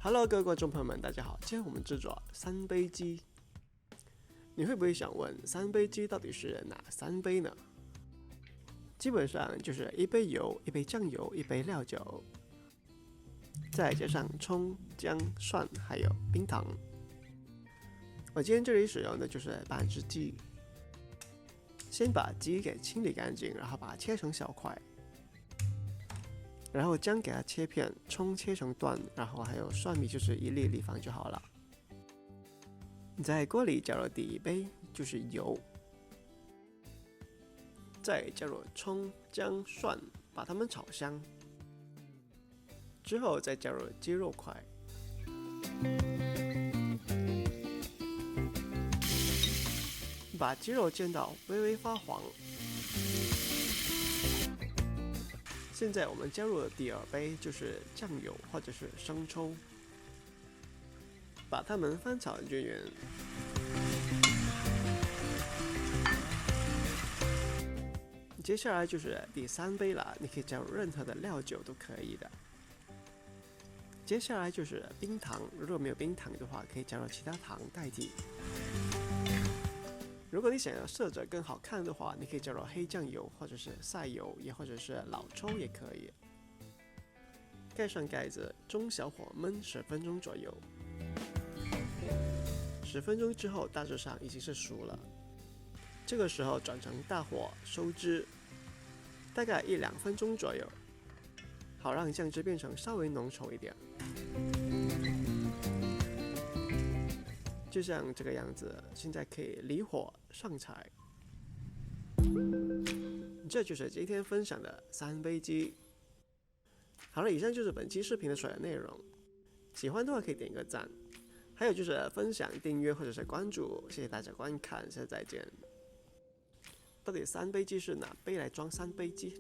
Hello， 各位观众朋友们，大家好！今天我们制作三杯鸡。你会不会想问，三杯鸡到底是哪三杯呢？基本上就是一杯油、一杯酱油、一杯料酒，再加上葱、姜、蒜，还有冰糖。我今天这里使用的就是半只鸡。先把鸡给清理干净，然后把它切成小块。然后姜给它切片，葱切成段，然后还有蒜米就是一粒粒放就好了。在锅里加入第一杯就是油，再加入葱、姜、蒜，把它们炒香。之后再加入鸡肉块，把鸡肉煎到微微发黄。现在我们加入的第二杯就是酱油或者是生抽，把它们翻炒均匀。接下来就是第三杯了，你可以加入任何的料酒都可以的。接下来就是冰糖，如果没有冰糖的话，可以加入其他糖代替。如果你想要色泽更好看的话，你可以加入黑酱油或者是晒油，也或者是老抽也可以。盖上盖子，中小火焖10分钟左右。10分钟之后，大致上已经是熟了。这个时候转成大火收汁，大概1-2分钟左右，好让酱汁变成稍微浓稠一点。就像这个样子，现在可以离火上菜。这就是今天分享的三杯鸡。好了，以上就是本期视频的所有内容。喜欢的话可以点个赞，还有就是分享、订阅或者是关注。谢谢大家观看，下次再见。到底三杯鸡是哪杯来装三杯鸡？